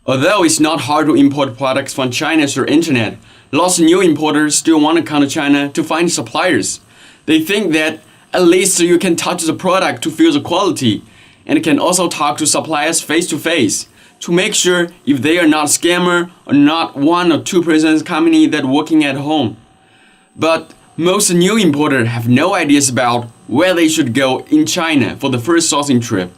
Although it's not hard to import products from China through internet, lots of new importers still want to come to China to find suppliers. They think that at least you can touch the product to feel the quality, and can also talk to suppliers face to face to make sure if they are not a scammer or not 1 or 2% company that working at home. But most new importers have no ideas about where they should go in China for the first sourcing trip.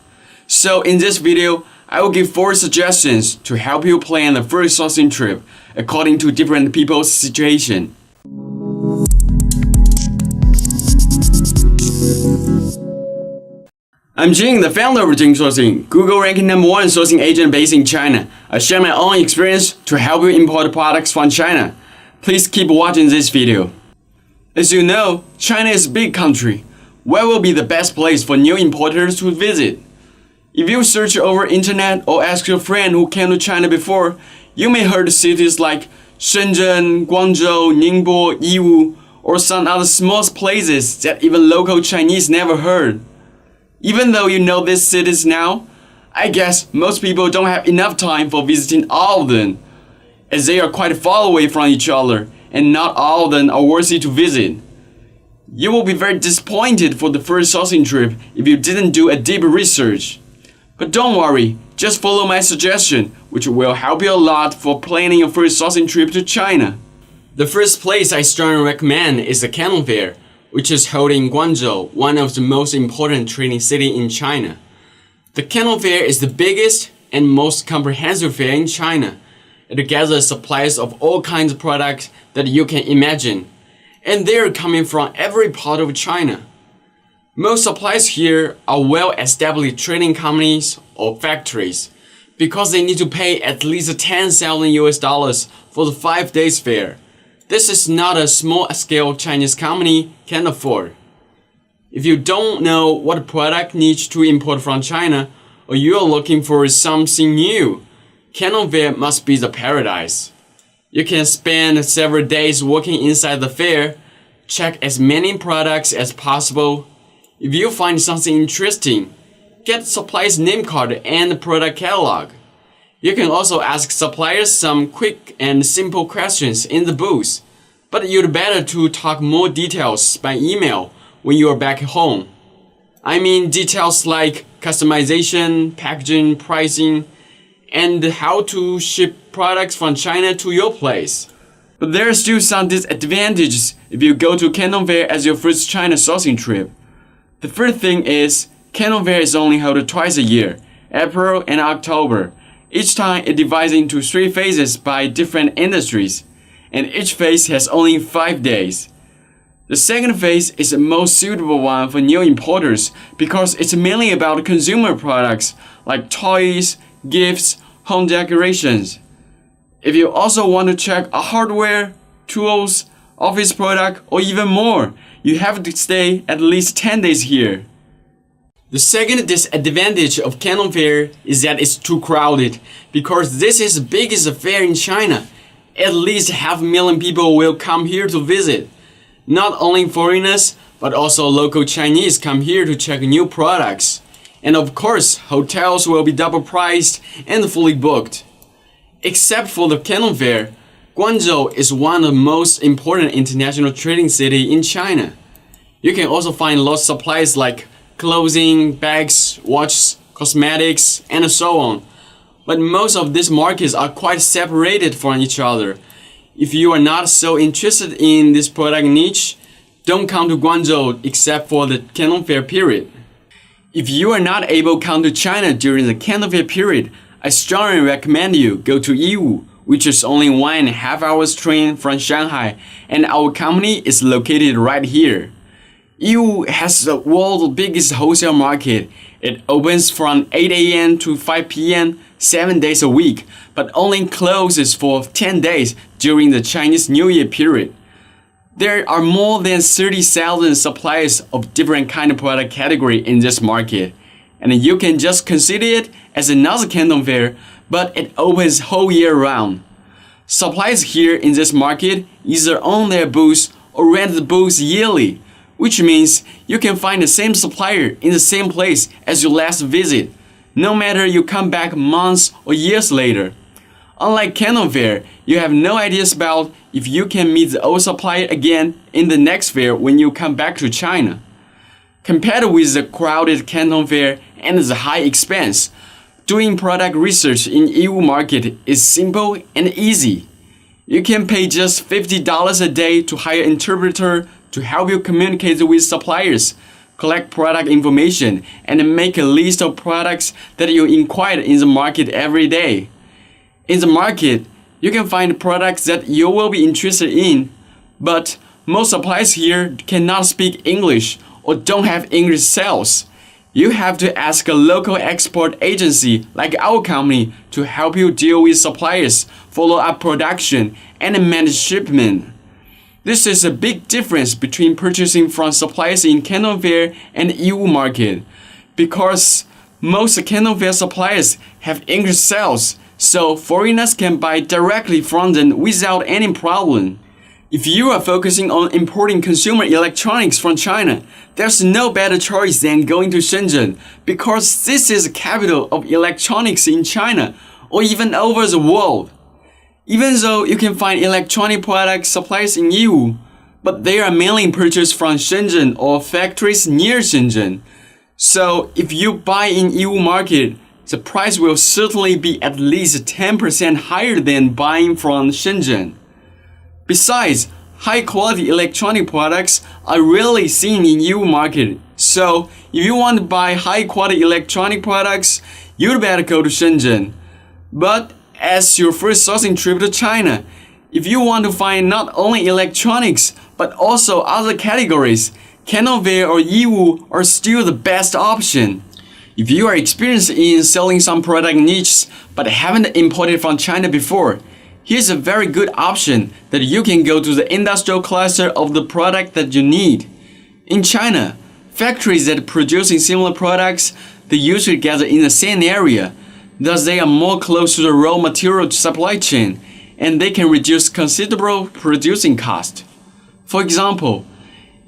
So in this video, I will give 4 suggestions to help you plan the first sourcing trip according to different people's situation. I'm Jing, the founder of Jing Sourcing, Google ranking #1 sourcing agent based in China. I share my own experience to help you import products from China. Please keep watching this video. As you know, China is a big country. Where will be the best place for new importers to visit? If you search over internet or ask your friend who came to China before, you may heard cities like Shenzhen, Guangzhou, Ningbo, Yiwu, or some other small places that even local Chinese never heard. Even though you know these cities now, I guess most people don't have enough time for visiting all of them, as they are quite far away from each other and not all of them are worthy to visit. You will be very disappointed for the first sourcing trip if you didn't do a deep research. But don't worry, just follow my suggestion, which will help you a lot for planning your first sourcing trip to China. The first place I strongly recommend is the Canton Fair, which is held in Guangzhou, one of the most important trading cities in China. The Canton Fair is the biggest and most comprehensive fair in China. It gathers supplies of all kinds of products that you can imagine, and they're coming from every part of China. Most suppliers here are well-established trading companies or factories because they need to pay at least $10,000 for the 5 days fair. This is not a small-scale Chinese company can afford. If you don't know what product needs to import from China or you are looking for something new, Canton Fair must be the paradise. You can spend several days working inside the fair, check as many products as possible. If you find something interesting, get supplier's name card and product catalog. You can also ask suppliers some quick and simple questions in the booth, but you'd better to talk more details by email when you are back home. I mean details like customization, packaging, pricing, and how to ship products from China to your place. But there are still some disadvantages if you go to Canton Fair as your first China sourcing trip. The first thing is, Canton Fair is only held twice a year, April and October. Each time it divides into 3 phases by different industries, and each phase has only 5 days. The second phase is the most suitable one for new importers because it's mainly about consumer products like toys, gifts, home decorations. If you also want to check a hardware, tools, office product, or even more, you have to stay at least 10 days here. The second disadvantage of Canton Fair is that it's too crowded because this is the biggest fair in China. At least 500,000 people will come here to visit. Not only foreigners, but also local Chinese come here to check new products. And of course, hotels will be double priced and fully booked. Except for the Canton Fair, Guangzhou is one of the most important international trading cities in China. You can also find lots of supplies like clothing, bags, watches, cosmetics, and so on. But most of these markets are quite separated from each other. If you are not so interested in this product niche, don't come to Guangzhou except for the Canton Fair period. If you are not able to come to China during the Canton Fair period, I strongly recommend you go to Yiwu, which is only 1.5 hours train from Shanghai, and our company is located right here. Yiwu has the world's biggest wholesale market. It opens from 8 a.m. to 5 p.m. 7 days a week, but only closes for 10 days during the Chinese New Year period. There are more than 30,000 suppliers of different kind of product category in this market, and you can just consider it as another Canton Fair, but it opens whole year round. Suppliers here in this market either own their booths or rent the booths yearly, which means you can find the same supplier in the same place as your last visit, no matter you come back months or years later. Unlike Canton Fair, you have no ideas about if you can meet the old supplier again in the next fair when you come back to China. Compared with the crowded Canton Fair and the high expense, doing product research in Yiwu market is simple and easy. You can pay just $50 a day to hire an interpreter to help you communicate with suppliers, collect product information, and make a list of products that you inquire in the market every day. In the market, you can find products that you will be interested in, but most suppliers here cannot speak English or don't have English sales. You have to ask a local export agency like our company to help you deal with suppliers, follow up production, and manage shipment. This is a big difference between purchasing from suppliers in Canton Fair and Yiwu market, because most Canton Fair suppliers have English sales, so foreigners can buy directly from them without any problem. If you are focusing on importing consumer electronics from China, there's no better choice than going to Shenzhen, because this is the capital of electronics in China or even over the world. Even though you can find electronic product suppliers in Yiwu, but they are mainly purchased from Shenzhen or factories near Shenzhen. So if you buy in Yiwu market, the price will certainly be at least 10% higher than buying from Shenzhen. Besides, high-quality electronic products are rarely seen in Yiwu market, so if you want to buy high-quality electronic products, you'd better go to Shenzhen. But as your first sourcing trip to China, if you want to find not only electronics but also other categories, Canton Fair or Yiwu are still the best option. If you are experienced in selling some product niches but haven't imported from China before, here's a very good option that you can go to the industrial cluster of the product that you need. In China, factories that produce similar products, they usually gather in the same area, thus they are more close to the raw material supply chain, and they can reduce considerable producing cost. For example,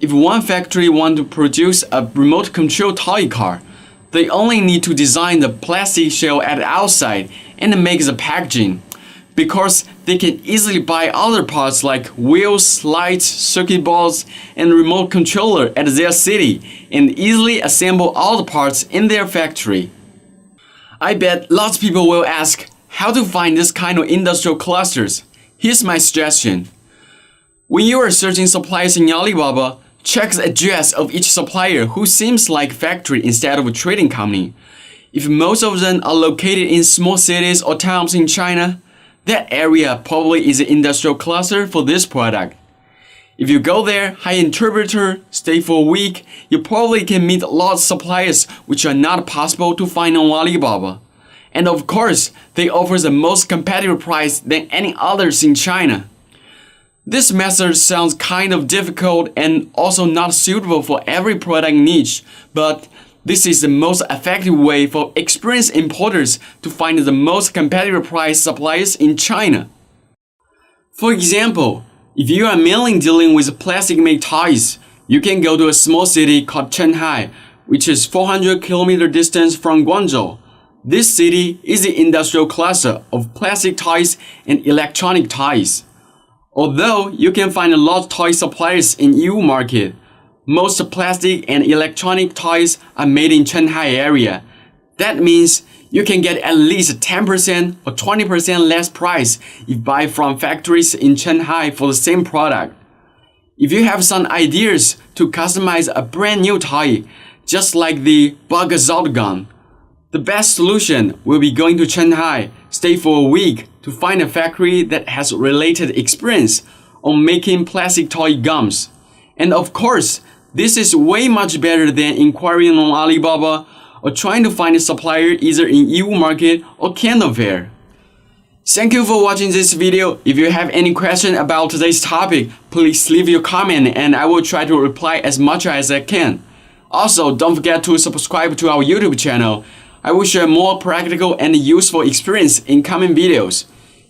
if one factory wants to produce a remote control toy car, they only need to design the plastic shell at the outside and make the packaging, because they can easily buy other parts like wheels, lights, circuit boards, and remote controller at their city and easily assemble all the parts in their factory. I bet lots of people will ask how to find this kind of industrial clusters. Here's my suggestion. When you are searching suppliers in Alibaba, check the address of each supplier who seems like a factory instead of a trading company. If most of them are located in small cities or towns in China, that area probably is an industrial cluster for this product. If you go there, hire an interpreter, stay for a week, you probably can meet lots of suppliers which are not possible to find on Alibaba. And of course, they offer the most competitive price than any others in China. This method sounds kind of difficult and also not suitable for every product niche, but this is the most effective way for experienced importers to find the most competitive price suppliers in China. For example, if you are mainly dealing with plastic-made toys, you can go to a small city called Shanghai, which is 400 km distance from Guangzhou. This city is the industrial cluster of plastic toys and electronic toys. Although you can find a lot of toy suppliers in Yiwu market, most plastic and electronic toys are made in Shanghai area. That means you can get at least 10% or 20% less price if you buy from factories in Shanghai for the same product. If you have some ideas to customize a brand new toy, just like the bug assault gun, the best solution will be going to Shanghai, stay for a week to find a factory that has related experience on making plastic toy guns. And of course, this is way much better than inquiring on Alibaba or trying to find a supplier either in Yiwu market or Canton Fair. Thank you for watching this video. If you have any question about today's topic, please leave your comment and I will try to reply as much as I can. Also, don't forget to subscribe to our YouTube channel. I will share more practical and useful experience in coming videos.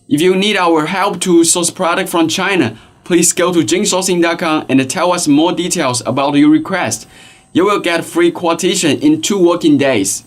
If you need our help to source product from China, please go to jingsourcing.com and tell us more details about your request. You will get free quotation in 2 working days.